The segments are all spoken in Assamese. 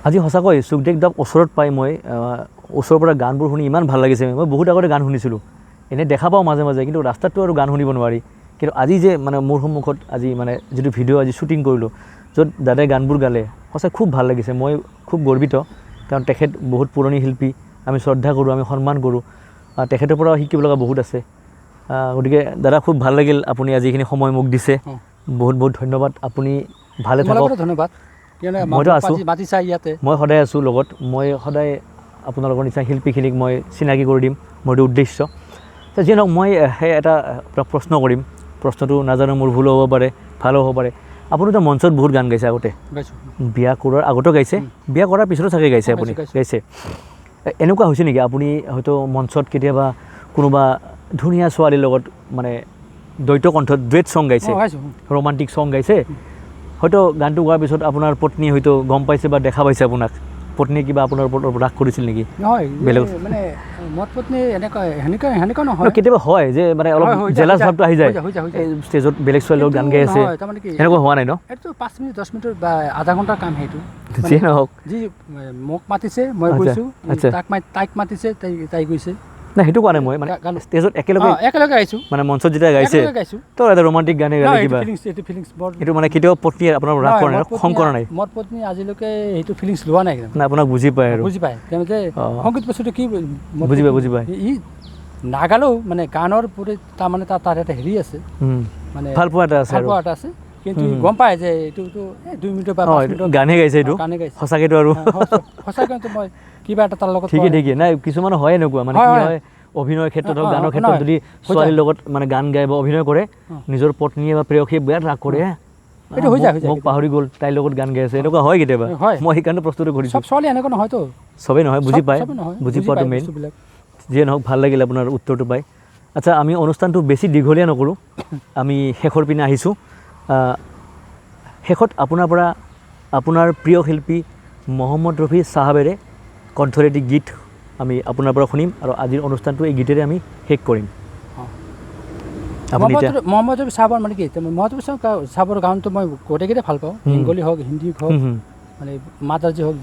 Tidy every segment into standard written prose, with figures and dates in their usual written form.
আজি সঁচাকৈ সুখদেৱদাক ওচৰত পাই মই ওচৰৰ পৰা গানবোৰ শুনি ইমান ভাল লাগিছে মই বহুত আগতে গান শুনিছিলোঁ এনেই দেখা পাওঁ মাজে মাজে কিন্তু ৰাস্তাততো আৰু গান শুনিব নোৱাৰি কিন্তু আজি যে মানে মোৰ সন্মুখত আজি মানে যিটো ভিডিঅ' আজি শ্বুটিং কৰিলোঁ য'ত দাদাই গানবোৰ গালে সঁচাই খুব ভাল লাগিছে মই খুব গৰ্বিত কাৰণ তেখেত বহুত পুৰণি শিল্পী আমি শ্ৰদ্ধা কৰোঁ আমি সন্মান কৰোঁ তেখেতৰ পৰা শিকিব লগা বহুত আছে গতিকে দাদা খুব ভাল লাগিল আপুনি আজি এইখিনি সময় মোক দিছে বহুত বহুত ধন্যবাদ আপুনি ভালে থাকক ধন্যবাদ মইতো আছোঁ ইয়াতে মই সদায় আছোঁ লগত মই সদায় আপোনালোকৰ নিচিনা শিল্পীখিনিক মই চিনাকি কৰি দিম মোৰতো উদ্দেশ্য যিয়ে নহওক মই সেই এটা প্ৰশ্ন কৰিম প্ৰশ্নটো নাজানো মোৰ ভুল হ'ব পাৰে ভালো হ'ব পাৰে আপুনিতো মঞ্চত বহুত গান গাইছে আগতে বিয়া কৰাৰ আগতো গাইছে বিয়া কৰাৰ পিছতো চাগে গাইছে আপুনি গাইছে এনেকুৱা হৈছে নেকি আপুনি হয়তো মঞ্চত কেতিয়াবা কোনোবা ধুনীয়া ছোৱালীৰ লগত মানে দ্বৈত কণ্ঠত ডুৱেট চং গাইছে ৰোমান্টিক চং গাইছে হয়তো গানটো গোৱাৰ পিছত আপোনাৰ পত্নী হয়তো গম পাইছে বা দেখা পাইছে আপোনাক পত্নীয়ে কিবা আপোনাৰ ওপৰত ৰাগ কৰিছিল নেকি নহয় বেলেগ মানে মোৰ পত্নী এনেকুৱা নহয় কেতিয়াবা হয় যে মানে অলপ জেলাছ ভাৱটো আহি যায় ষ্টেজত বেলেগ ছোৱালীৰ লগত গান গাই আছে এনেকুৱা হোৱা নাই ন এইটো 5 মিনিট 10 মিনিটৰ বা আধা ঘণ্টাৰ কাম সেইটো যিয়ে নহওক যি মোক মাতিছে মই গৈছোঁ তাইক মাতিছে তাই গৈছে না সেইটো কোৱা নাই মই মানে ষ্টেজত একেলগে গাইছোঁ মানে মঞ্চত যেতিয়া গাইছে তো এটা ৰোমান্টিক গানে গালে কিবা এইটো মানে কেতিয়াও পত্নীয়ে আপোনাৰ ৰাগ কৰা নাই খং কৰা নাই মোৰ পত্নী আজিলৈকে সেইটো ফিলিংছ লোৱা নাই না আপোনাক বুজি পায় আৰু বুজি পায় তেওঁলোকে সংগীত বস্তুটো কি বুজি পায় ই নাগালেও মানে গানৰ প্ৰতি তাৰমানে তাৰ এটা হেৰি আছে মানে ভাল পোৱা এটা আছে কিন্তু গম পায় যে এইটোতো 2 মিনিটৰ বা 5 মিনিটৰ গানে গাইছে এইটো সঁচাকেতো আৰু সঁচাকৈ মই কিবা এটা তাৰ লগত ঠিকে নাই কিছুমান হয় এনেকুৱা মানে কি হয় অভিনয়ৰ ক্ষেত্ৰত হওক গানৰ ক্ষেত্ৰত যদি ছোৱালীৰ লগত মানে গান গাই বা অভিনয় কৰে নিজৰ পত্নীয়ে বা প্ৰেয়সীয়ে বিৰাট ৰাগ কৰে এইটো হৈ যায় মোক পাহৰি গ'ল তাইৰ লগত গান গাই আছে এনেকুৱা হয় কেতিয়াবা মই সেইকাৰণে প্ৰস্তুতি কৰিছোঁ চব ছোৱালী এনেকুৱা নহয়তো চবেই নহয় বুজি পায় বুজি পোৱাটো মেইন যিয়ে নহওক ভাল লাগিল আপোনাৰ উত্তৰটো পাই আচ্ছা আমি অনুষ্ঠানটো বেছি দীঘলীয়া নকৰোঁ আমি শেষৰ পিনে আহিছোঁ শেষত আপোনাৰ পৰা আপোনাৰ প্ৰিয় শিল্পী মহম্মদ ৰফি চাহাবেৰে কণ্ঠৰে এটি গীত আমি আপোনাৰ পৰা শুনিম আৰু আজিৰ অনুষ্ঠানটো এই গীতেৰে আমি শেষ কৰিম মহম্মদ ৰফি চাহাবৰ মানে কি মহম্মদ ৰফি চাহাবৰ গানটো মই গোটেইকেইটা ভাল পাওঁ বেংগলী হওক হিন্দী হওক মানে মাতাজী হওক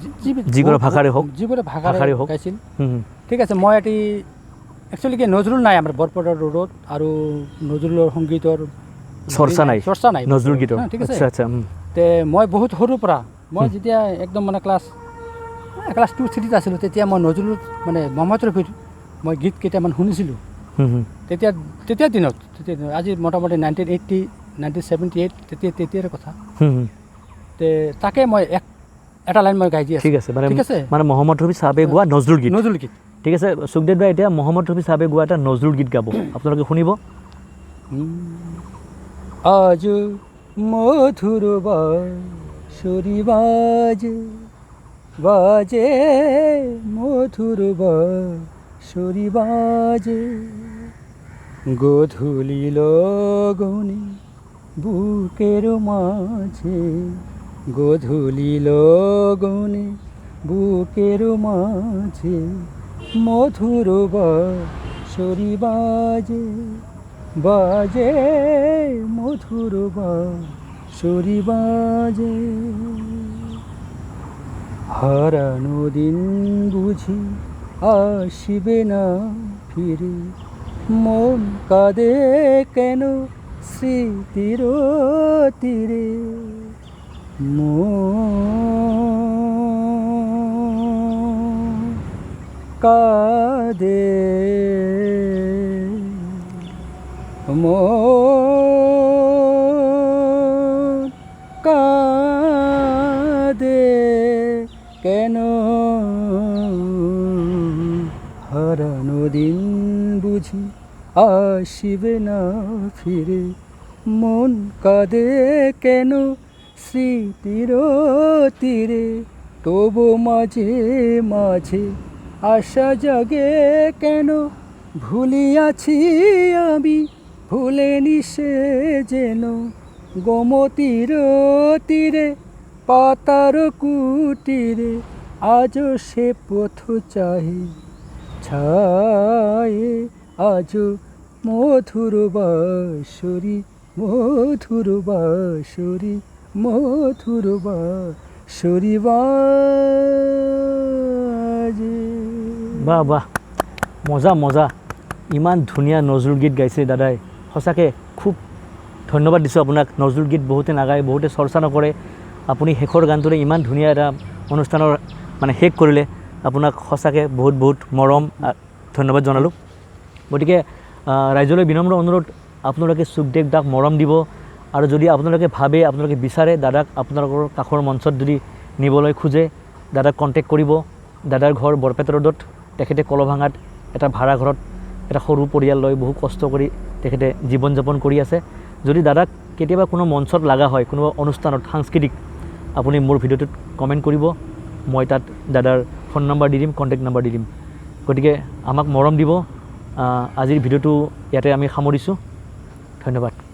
যিকোনো ভাষাৰে হওক যিকোনো ভাষাৰে গাইছিল ঠিক আছে মই এটি একচুৱেলি কি নজৰুল নাই আমাৰ বৰপেটাৰ ৰোডত আৰু নজৰুলৰ সংগীতৰ চৰ্চা নাই নজৰুল গীতৰ ঠিক আছে তে মই বহুত সৰুৰ পৰা মই যেতিয়া একদম মানে ক্লাছ 2-3 আছিলোঁ তেতিয়া মই নজৰুল মানে মহম্মদ ৰফিৰ মই গীত কেইটামান শুনিছিলোঁ তেতিয়া দিনত আজি মোটামুটি 1978 তেতিয়াৰ কথা তে তাকে মই এটা লাইন মই গাই দি আছোঁ ঠিক আছে মানে মহম্মদ ৰফি চাহাবে গোৱা নজৰুল গীত ঠিক আছে সুখদেৱ দাই এতিয়া মহম্মদ ৰফি চাহাবে গোৱা এটা নজৰুল গীত গাব আপোনালোকে শুনিব আজ মধুর বাঁশরি বাজে মধুর বাঁশরি বাজে গধূলি লগনে বুকের মাঝে গধূলি লগনে বুকের মাঝে মধুর বাঁশরি বাজে মধুর বাঁশরি বাজে হারানো দিন বুঝি আসিবে না ফিরে মন কাঁদে কেন স্মৃতির তীরে মন কাঁদে কাঁদে কেন হারানো দিন বুঝি আসিবে না ফিরে মন কাঁদে কেন স্মৃতির তীরে তবু মাঝে মাঝে আশা জাগে কেন ভুলিয়াছি আমি ভুলেনি সে যেন গোমতীর তীরে পাতার কুটিরে আজও সে পথ চাহে ছায়ে আজও মধুর বাঁশরি মধুর বাঁশরি মধুর সৰিব বাহ বাহ মজা মজা ইমান ধুনীয়া নজৰুল গীত গাইছে দাদাই সঁচাকৈ খুব ধন্যবাদ দিছোঁ আপোনাক নজৰুল গীত বহুতে নাগায় বহুতে চৰ্চা নকৰে আপুনি শেষৰ গানটোৰে ইমান ধুনীয়া এটা অনুষ্ঠানৰ মানে শেষ কৰিলে আপোনাক সঁচাকৈ বহুত বহুত মৰম ধন্যবাদ জনালোঁ গতিকে ৰাইজলৈ বিনম্ৰ অনুৰোধ আপোনালোকে সুখদেৱ দাক মৰম দিব আৰু যদি আপোনালোকে ভাবে আপোনালোকে বিচাৰে দাদাক আপোনালোকৰ কাষৰ মঞ্চত যদি নিবলৈ খোজে দাদাক কণ্টেক্ট কৰিব দাদাৰ ঘৰ বৰপেটা ৰোডত তেখেতে কলভাঙাত এটা ভাড়া ঘৰত এটা সৰু পৰিয়াল লৈ বহু কষ্ট কৰি তেখেতে জীৱন যাপন কৰি আছে যদি দাদাক কেতিয়াবা কোনো মঞ্চত লগা হয় কোনোবা অনুষ্ঠানত সাংস্কৃতিক আপুনি মোৰ ভিডিঅ'টোত কমেণ্ট কৰিব মই তাত দাদাৰ ফোন নম্বৰ দি দিম কণ্টেক্ট নম্বৰ দি দিম গতিকে আমাক মৰম দিব আজিৰ ভিডিঅ'টো ইয়াতে আমি সামৰিছোঁ ধন্যবাদ